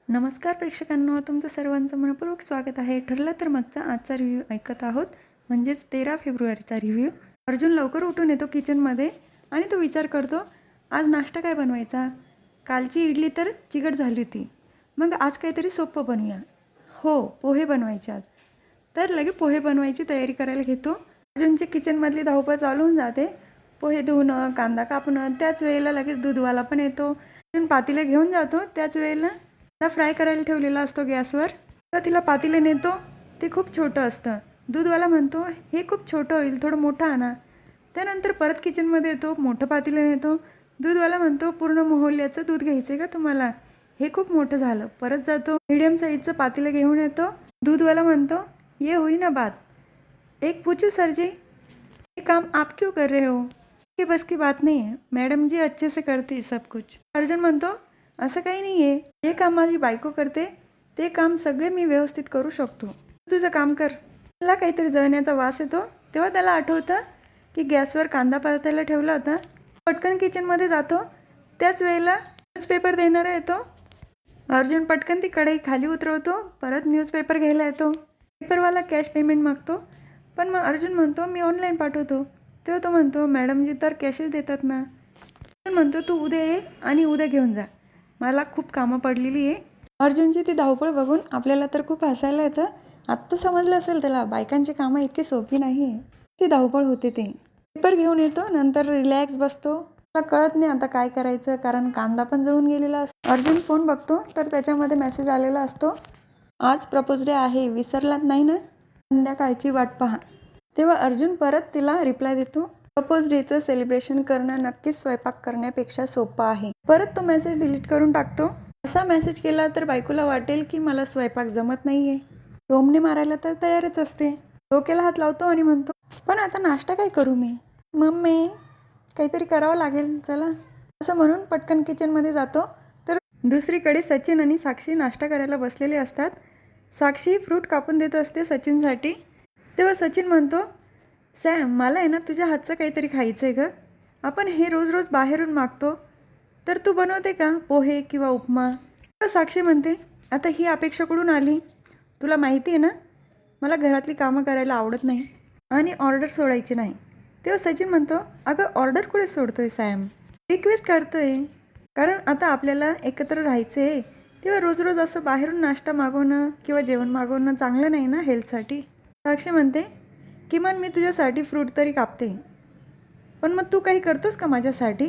नमस्कार प्रेक्षकांनो, तुमचं सर्वांचं मनपूर्वक स्वागत आहे. ठरलं तर मगचा आजचा रिव्ह्यू ऐकत आहोत, म्हणजेच 13 फेब्रुवारीचा रिव्ह्यू. अर्जुन लवकर उठून येतो किचनमध्ये आणि तो विचार करतो, आज नाश्ता काय बनवायचा. कालची इडली तर चिकट झाली होती, मग आज काहीतरी सोपं बनवूया. हो, पोहे बनवायचे आज. तर लगे पोहे बनवायची तयारी करायला घेतो. अर्जुनची किचनमधली धावपळ चालू होऊन जाते. पोहे धुवणं, कांदा कापणं, त्याच वेळेला लगेच दूधवाला पण येतो. अर्जुन पातेलं घेऊन जातो. त्याच वेळेला कांदा फ्राय करायला ठेवलेला असतो गॅसवर. तर तिला पातेलं नेतो, ते खूप छोटं असतं. दूधवाला म्हणतो, हे खूप छोटं होईल, थोडं मोठं आणा. त्यानंतर परत किचनमध्ये येतो, मोठं पातेलं नेतो. दूधवाला म्हणतो, पूर्ण मोहल्ल्याचं दूध घ्यायचं आहे का तुम्हाला, हे खूप मोठं झालं. परत जातो, मीडियम साईजचं पातेलं घेऊन येतो. दूधवाला म्हणतो, ये हुई ना बात, एक पूछू सर जी, ये काम आप क्यों कर रहे हो, ये बस की बात नहीं है, मैडम जी अच्छे से करती सब कुछ. अर्जुन म्हणतो, असं काही नाही आहे, जे काम माझी बायको करते ते काम सगळे मी व्यवस्थित करू शकतो, तुझं काम कर. त्याला काहीतरी जळण्याचा वास येतो. तेव्हा त्याला आठवतं की गॅसवर कांदा परतायला ठेवला होता. पटकन किचनमध्ये जातो. त्याच वेळेला न्यूजपेपर देणारा येतो. अर्जुन पटकन ती कढई खाली उतरवतो. परत न्यूजपेपर घ्यायला येतो. पेपरवाला कॅश पेमेंट मागतो, पण मग अर्जुन म्हणतो, मी ऑनलाईन पाठवतो. तेव्हा तो म्हणतो, मॅडमजी तर कॅशच देतात ना. अर्जुन म्हणतो, तू उद्या ये आणि उद्या घेऊन जा, मला खूप कामं पडलेली आहे. अर्जुनची ती धावपळ बघून आपल्याला तर खूप हसायला येतं. आत्ता समजलं असेल त्याला, बायकांची कामं इतकी सोपी नाही आहे. ती धावपळ होते. ते पेपर घेऊन येतो, नंतर रिलॅक्स बसतो. त्याला कळत नाही आता काय करायचं, कारण कांदा पण जळून गेलेला असतो. अर्जुन फोन बघतो तर त्याच्यामध्ये मेसेज आलेला असतो, आज प्रपोज डे आहे, विसरलात नाही ना, संध्याकाळची वाट पहा. तेव्हा अर्जुन परत तिला रिप्लाय देतो, प्रपोज डेचं सेलिब्रेशन करणं नक्कीच स्वयंपाक करण्यापेक्षा सोपं आहे. परत तो मेसेज डिलीट करून टाकतो. असा मेसेज केला तर बायकोला वाटेल की मला स्वयंपाक जमत नाही आहे. टोमणे मारायला तर तयारच असते. डोक्याला हात लावतो आणि म्हणतो, पण आता नाश्ता काय करू मी. मम्मी, काहीतरी करावं लागेल चला, असं म्हणून पटकन किचनमध्ये जातो. तर दुसरीकडे सचिन आणि साक्षी नाश्ता करायला बसलेले असतात. साक्षी फ्रूट कापून देत असते सचिनसाठी. तेव्हा सचिन म्हणतो, सॅम, मला आहे ना तुझ्या हातचं काहीतरी खायचं आहे गं. आपण हे रोज रोज बाहेरून मागतो, तर तू बनवते का पोहे किंवा उपमा. तर साक्षी म्हणते, आता ही अपेक्षा कुठून आली, तुला माहिती आहे ना मला घरातली कामं करायला आवडत नाही आणि ऑर्डर सोडायची नाही. तेव्हा सचिन म्हणतो, अगं ऑर्डर कुठे सोडतोय सॅम, रिक्वेस्ट करतोय, कारण आता आपल्याला एकत्र राहायचं आहे. तेव्हा रोज रोज असं बाहेरून नाश्ता मागवणं किंवा जेवण मागवणं चांगलं नाही ना हेल्थसाठी. साक्षी म्हणते, किमान मी तुझ्यासाठी फ्रूट तरी कापते, पण मग तू काही करतोस का माझ्यासाठी.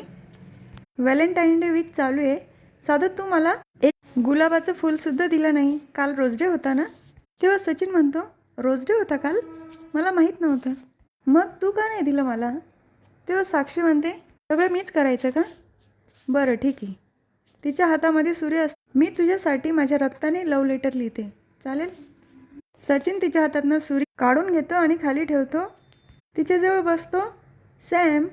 व्हॅलेंटाईन डे वीक चालू आहे, साधं तू मला एक गुलाबाचं फूलसुद्धा दिलं नाही. काल रोज डे होता ना. तेव्हा सचिन म्हणतो, रोज डे होता काल, मला माहीत नव्हतं, मग तू का नाही दिलं मला. तेव्हा साक्षी म्हणते, सगळं मीच करायचं का, बरं ठीक आहे. तिच्या हातामध्ये सूर्य असतो. मी तुझ्यासाठी माझ्या रक्ताने लव्ह लेटर लिहिते, चालेल. सचिन तिच्या हातातनं सूर्य काढून घेतो आणि खाली ठेवतो. तिच्याजवळ बसतो. सॅम,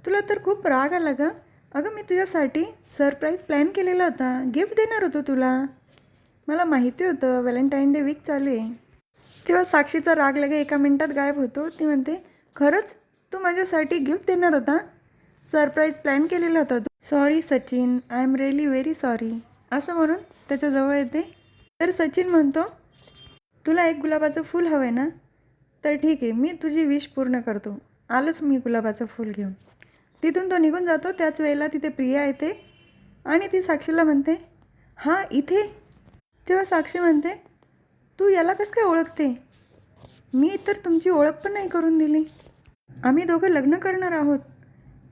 तुला तर खूप राग आला का. अगं मी तुझ्यासाठी सरप्राईज प्लॅन केलेला होता, गिफ्ट देणार होतो तुला, मला माहिती होतं व्हॅलेंटाईन डे वीक चालू आहे. तेव्हा साक्षीचा राग लगे एका मिनिटात गायब होतो. ती म्हणते, खरंच तू माझ्यासाठी गिफ्ट देणार होता, सरप्राईज प्लॅन केलेला होता तू. Sorry Sachin, I am really very sorry, असं म्हणून त्याच्याजवळ येते. तर सचिन म्हणतो, तुला एक गुलाबाचं फूल हवं आहे ना, तर ठीक आहे, मी तुझी विश पूर्ण करतो, आलोच मी गुलाबाचं फूल घेऊन. तिथून तो निघून जातो. त्याच वेळेला तिथे प्रिया येते आणि ती साक्षीला म्हणते, हां इथे. तेव्हा साक्षी म्हणते, तू याला कसं काय ओळखते, मी तर तुमची ओळख पण नाही करून दिली, आम्ही दोघं लग्न करणार आहोत.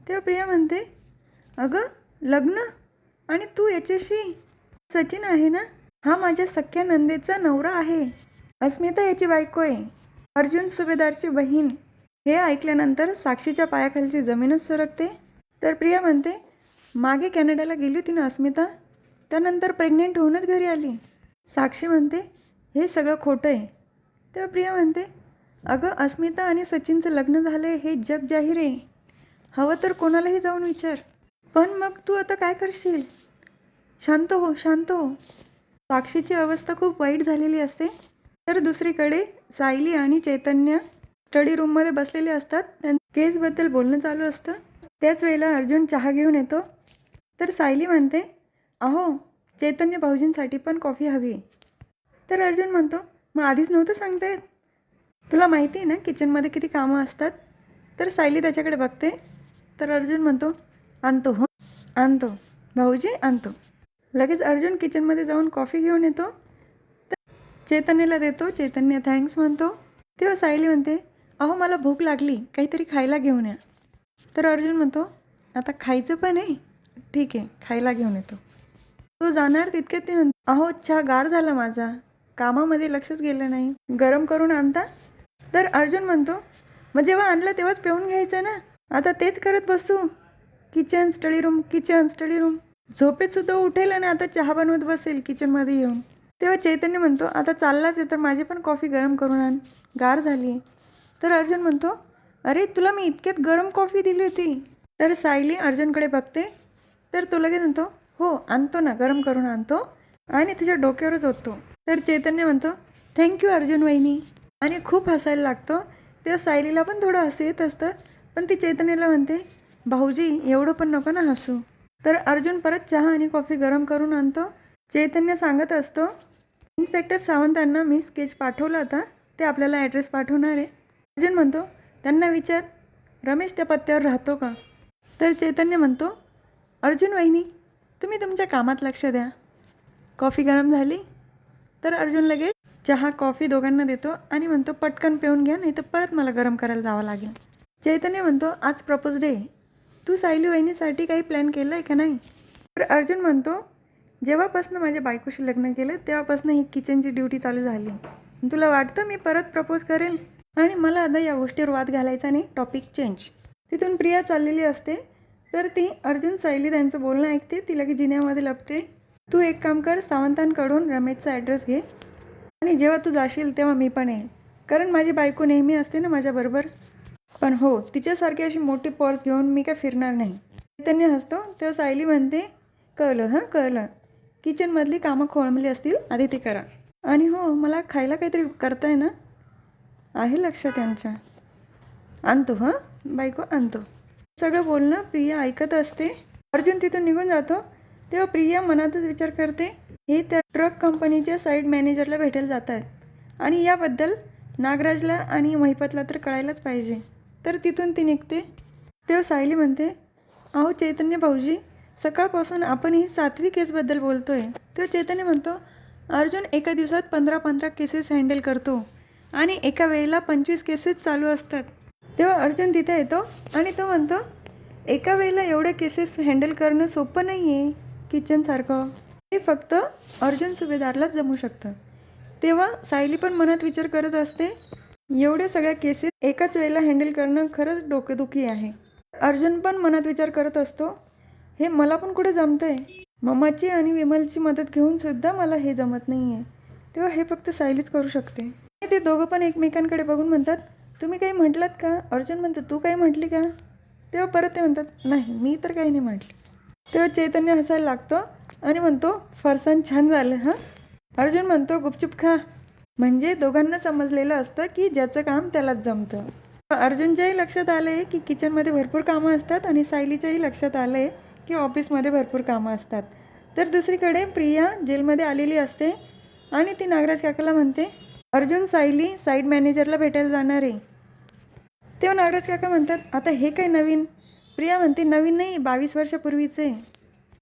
तेव्हा प्रिया म्हणते, अगं लग्न, आणि तू याच्याशी. सचिन आहे ना, हा माझ्या सख्या नंदेचा नवरा आहे, अस्मिता याची बायको आहे, अर्जुन सुभेदारची बहीण. हे ऐकल्यानंतर साक्षीच्या पायाखालची जमीनच सरकते. तर प्रिया म्हणते, मागे कॅनडाला गेली होती ना अस्मिता, त्यानंतर प्रेग्नेंट होऊनच घरी आली. साक्षी म्हणते, हे सगळं खोटं आहे. तेव्हा प्रिया म्हणते, अगं अस्मिता आणि सचिनचं लग्न झालं आहे हे जग जाहीर आहे, हवं तर कोणालाही जाऊन विचार. पण मग तू आता काय करशील, शांत हो शांत हो. साक्षीची अवस्था खूप वाईट झालेली असते. तर दुसरीकडे सायली आणि चैतन्य स्टडी रूममध्ये बसलेले असतात. त्यांच्या केसबद्दल बोलणं चालू असतं. त्याच वेळेला अर्जुन चहा घेऊन येतो. तर सायली म्हणते, अहो चैतन्य भाऊजींसाठी पण कॉफी हवी आहे. तर अर्जुन म्हणतो, मग आधीच नव्हतं सांगता येत? तुला माहिती आहे ना किचनमध्ये किती कामं असतात. तर सायली त्याच्याकडे बघते. तर अर्जुन म्हणतो, आणतो हो, आणतो भाऊजी, आणतो. लगेच अर्जुन किचनमध्ये जाऊन कॉफी घेऊन येतो. तर चैतन्यला देतो. चैतन्य थँक्स म्हणतो. तेव्हा सायली म्हणते, अहो मला भूक लागली, काहीतरी खायला घेऊन या. तर अर्जुन म्हणतो, आता खायचं पण आहे, ठीक आहे खायला घेऊन येतो. तो जाणार तितक्यात ते म्हणतो, अहो चहा गार झाला माझा, कामामध्ये लक्षच गेलं नाही, गरम करून आणता. तर अर्जुन म्हणतो, मग जेव्हा आणलं तेव्हाच पिऊन घ्यायचं ना, आता तेच करत बसू. Kitchen study room, kitchen study room. झोपेतसुद्धा उठेल आणि आता चहा बनवत बसेल किचनमध्ये येऊन. तेव्हा चैतन्य म्हणतो, आता चाललाच आहे तर माझी पण कॉफी गरम करून आण, गार झाली. तर अर्जुन म्हणतो, अरे तुला मी इतक्यात गरम कॉफी दिली होती. तर सायली अर्जुनकडे बघते. तर तो लगेच म्हणतो, हो आणतो ना, गरम करून आणतो आणि तुझ्या डोक्यावरच ओततो. तर चैतन्य म्हणतो, थँक्यू अर्जुन वहिनी, आणि खूप हसायला लागतो. तेव्हा सायलीला पण थोडं हसू येत असतं, पण ती चैतन्याला म्हणते, भाऊजी एवढं पण नको ना हसू. तर अर्जुन परत चहा आणि कॉफी गरम करून आणतो. चैतन्य सांगत असतो, इन्स्पेक्टर सावंतांना मी स्केच पाठवला होता, ते आपल्याला ॲड्रेस पाठवणार आहे. अर्जुन म्हणतो, त्यांना विचार रमेश त्या पत्त्यावर राहतो का. तर चैतन्य म्हणतो, अर्जुन वहिनी तुम्ही तुमच्या कामात लक्ष द्या. कॉफी गरम झाली. तर अर्जुन लगेच चहा कॉफी दोघांना देतो आणि म्हणतो, पटकन पिऊन घ्या, नाही तर परत मला गरम करायला जावं लागेल. चैतन्य म्हणतो, आज प्रपोज डे, तू सायली वहिनीसाठी काही प्लॅन केलं आहे का नाही. तर अर्जुन म्हणतो, जेव्हापासून माझ्या बायकोशी लग्न केलं तेव्हापासून ही किचनची ड्युटी चालू झाली. तुला वाटतं मी परत प्रपोज करेल. आणि मला आता या गोष्टीवर वाद घालायचा नाही, टॉपिक चेंज. तिथून प्रिया चाललेली असते. तर ती अर्जुन सायली त्यांचं बोलणं ऐकते. ती लगेच जिन्यामध्ये लपते. तू एक काम कर, सावंतांकडून रमेशचा ॲड्रेस घे आणि जेव्हा तू जाशील तेव्हा मी पण येईल, कारण माझी बायको नेहमी असते ना माझ्याबरोबर. पण हो, तिच्यासारखी अशी मोठी पर्स घेऊन मी काय फिरणार नाही. चैतन्य हसतो. तेव्हा सायली म्हणते, कळलं हां कळलं, किचनमधली कामं खोळंबली असतील, आधी ते करा. आणि हो, मला खायला काहीतरी करताय ना, आहे लक्ष त्यांच्या, आणतो हां बायको, आणतो. सगळं बोलणं प्रिया ऐकत असते. अर्जुन तिथून निघून जातो. तेव्हा प्रिया मनातच विचार करते, हे त्या ट्रक कंपनीच्या साईड मॅनेजरला भेटायला जात आहेत आणि याबद्दल नागराजला आणि महिपतला तर कळायलाच पाहिजे. तर तिथून ती निघते. तेव्हा सायली म्हणते, अहो चैतन्य भाऊजी, सकाळपासून आपण ही 7वी केसबद्दल बोलतो आहे. तेव्हा चैतन्य म्हणतो, अर्जुन एका दिवसात 15-15 केसेस हँडल करतो आणि एका वेळेला 25 केसेस चालू असतात. तेव्हा अर्जुन तिथे येतो आणि तो म्हणतो, एका वेळेला एवढे केसेस हँडल करणं सोपं नाही आहे किचनसारखं, हे फक्त अर्जुन सुभेदारलाच जमू शकतं. तेव्हा सायली पण मनात विचार करत असते, एवढ्या सगळ्या केसेस एकाच वेळेला हँडल करणं खरंच डोकेदुखी आहे. अर्जुन पण मनात विचार करत असतो, हे मला पण कुठे जमतं आहे, मम्माची आणि विमलची मदत घेऊनसुद्धा मला हे जमत नाही आहे. तेव्हा हे फक्त सायलीच करू शकते. ते दोघं पण एकमेकांकडे बघून म्हणतात, तुम्ही काही म्हटलात का. अर्जुन म्हणतो, तू काही म्हटली का. तेव्हा परत ते म्हणतात, नाही मी तर काही नाही म्हटली. तेव्हा चैतन्य हसायला लागतो आणि म्हणतो, फरसाण छान झालं हां. अर्जुन म्हणतो, गुपचूप खा. म्हणजे दोघांना समजलेलं असतं की ज्याचं काम त्यालाच जमतं. अर्जुनच्याही लक्षात आलं आहे की किचनमध्ये भरपूर कामं असतात आणि सायलीच्याही लक्षात आलं आहे की ऑफिसमध्ये भरपूर कामं असतात. तर दुसरीकडे प्रिया जेलमध्ये आलेली असते आणि ती नागराज काकाला म्हणते, अर्जुन सायली साईड मॅनेजरला भेटायला जाणार आहे. तेव्हा नागराज काका म्हणतात, आता हे काय नवीन. प्रिया म्हणते, नवीन नाही, 22 वर्षापूर्वीचे.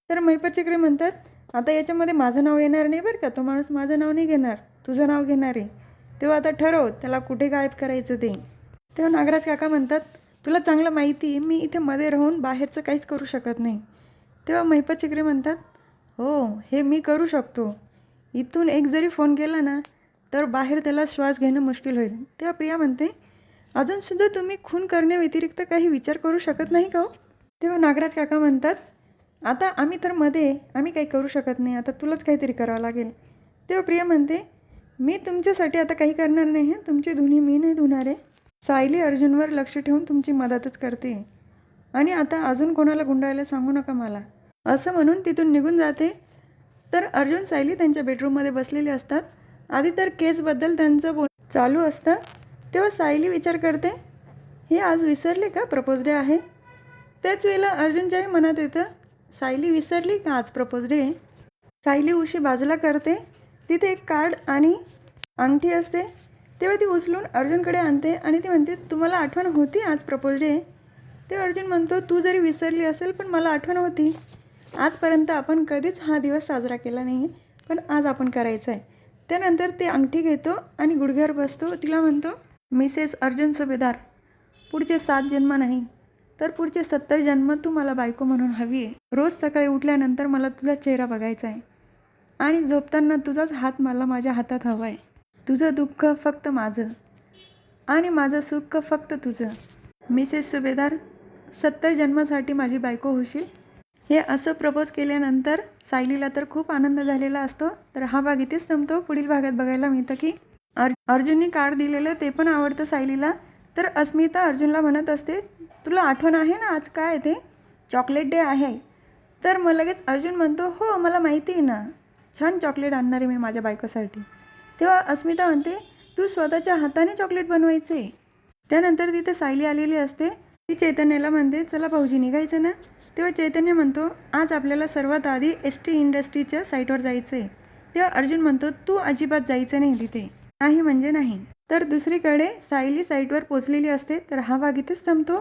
तर महिपत चक्रे म्हणतात, आता याच्यामध्ये माझं नाव येणार नाही बरं का, तो माणूस माझं नाव नाही घेणार, तुझं नाव घेणार आहे. तेव्हा आता ठरव त्याला कुठे गायब करायचं ते. तेव्हा नागराज काका म्हणतात, तुला चांगलं माहिती आहे मी इथे मध्ये राहून बाहेरचं काहीच करू शकत नाही. तेव्हा महिपत चक्रे म्हणतात, हो हे मी करू शकतो. इथून एक जरी फोन केला ना तर बाहेर त्याला श्वास घेणं मुश्किल होईल. तेव्हा प्रिया म्हणते, अजूनसुद्धा तुम्ही खून करण्याव्यतिरिक्त काही विचार करू शकत नाही का हो. तेव्हा नागराज काका म्हणतात, आता आम्ही तर मध्ये, आम्ही काही करू शकत नाही, आता तुलाच काहीतरी करावं लागेल. तेव्हा प्रिया म्हणते, मी तुमच्यासाठी आता काही करणार नाही, तुमची धुणी मी नाही धुणार आहे. सायली अर्जुनवर लक्ष ठेवून तुमची मदतच करते आणि आता अजून कोणाला गुंडाळायला सांगू नका मला, असं म्हणून तिथून निघून जाते. तर अर्जुन सायली त्यांच्या बेडरूममध्ये बसलेले असतात. आधी तर केसबद्दल त्यांचं चालू असतं. तेव्हा सायली विचार करते, हे आज विसरले का प्रपोज डे आहे. त्याच वेळेला अर्जुनच्याही मनात येतं, सायली विसरली का आज प्रपोज डे आहे. सायली उशी बाजूला करते. तिथे एक कार्ड आणि अंगठी असते. तेव्हा ती उचलून अर्जुनकडे आणते आणि ती म्हणते, तुम्हाला आठवण होती आज प्रपोज डे? तेव्हा अर्जुन म्हणतो, तू जरी विसरली असेल पण मला आठवण होती. आजपर्यंत आपण कधीच हा दिवस साजरा केला नाही आहे, पण आज आपण करायचं आहे. त्यानंतर ते अंगठी घेतो आणि गुडघ्यावर बसतो. तिला म्हणतो, मिसेस अर्जुन सुभेदार, पुढचे 7 जन्म नाही तर पुढचे 70 जन्म तू मला बायको म्हणून हवी आहे. रोज सकाळी उठल्यानंतर मला तुझा चेहरा बघायचा आहे आणि झोपताना तुझाच हात मला माझ्या हातात हवा आहे. तुझं दुःख फक्त माझं आणि माझं सुख फक्त तुझं. मिसेस सुभेदार, 70 जन्मासाठी माझी बायको होशील? हे असं प्रपोज केल्यानंतर सायलीला तर खूप आनंद झालेला असतो. तर हा भाग इथेच संपतो. पुढील भागात बघायला मिळतं की अर्जुनने कार्ड दिलेलं ते पण आवडतं सायलीला. तर अस्मिता अर्जुनला म्हणत असते, तुला आठवण आहे ना आज काय आहे ते? चॉकलेट डे आहे. तर मग लगेच अर्जुन म्हणतो, हो मला माहिती आहे ना, छान चॉकलेट आणणार आहे मी माझ्या बायकोसाठी. तेव्हा अस्मिता म्हणते, तू स्वतःच्या हाताने चॉकलेट बनवायचे. त्यानंतर तिथे सायली आलेली असते. ती चैतन्याला म्हणते, चला भाऊजी निघायचं ना. तेव्हा चैतन्य म्हणतो, आज आपल्याला सर्वात आधी ST इंडस्ट्रीच्या साईटवर जायचं आहे. तेव्हा अर्जुन म्हणतो, तू अजिबात जायचं नाही तिथे. नाही म्हणजे नाही. तर दुसरीकडे सायली साईटवर पोचलेली असते. तर हा भाग इथेच संपतो.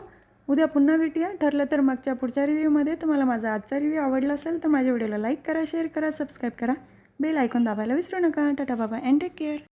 उद्या पुन्हा भेटूया. ठरलं तर मागच्या पुढच्या रिव्ह्यूमध्ये. तुम्हाला माझा आजचा रिव्ह्यू आवडला असेल तर माझ्या व्हिडिओला लाईक करा, शेअर करा, सबस्क्राईब करा, बेल आयकॉन दाबायला विसरू नका. टाटा बाबा अँड टेक केअर.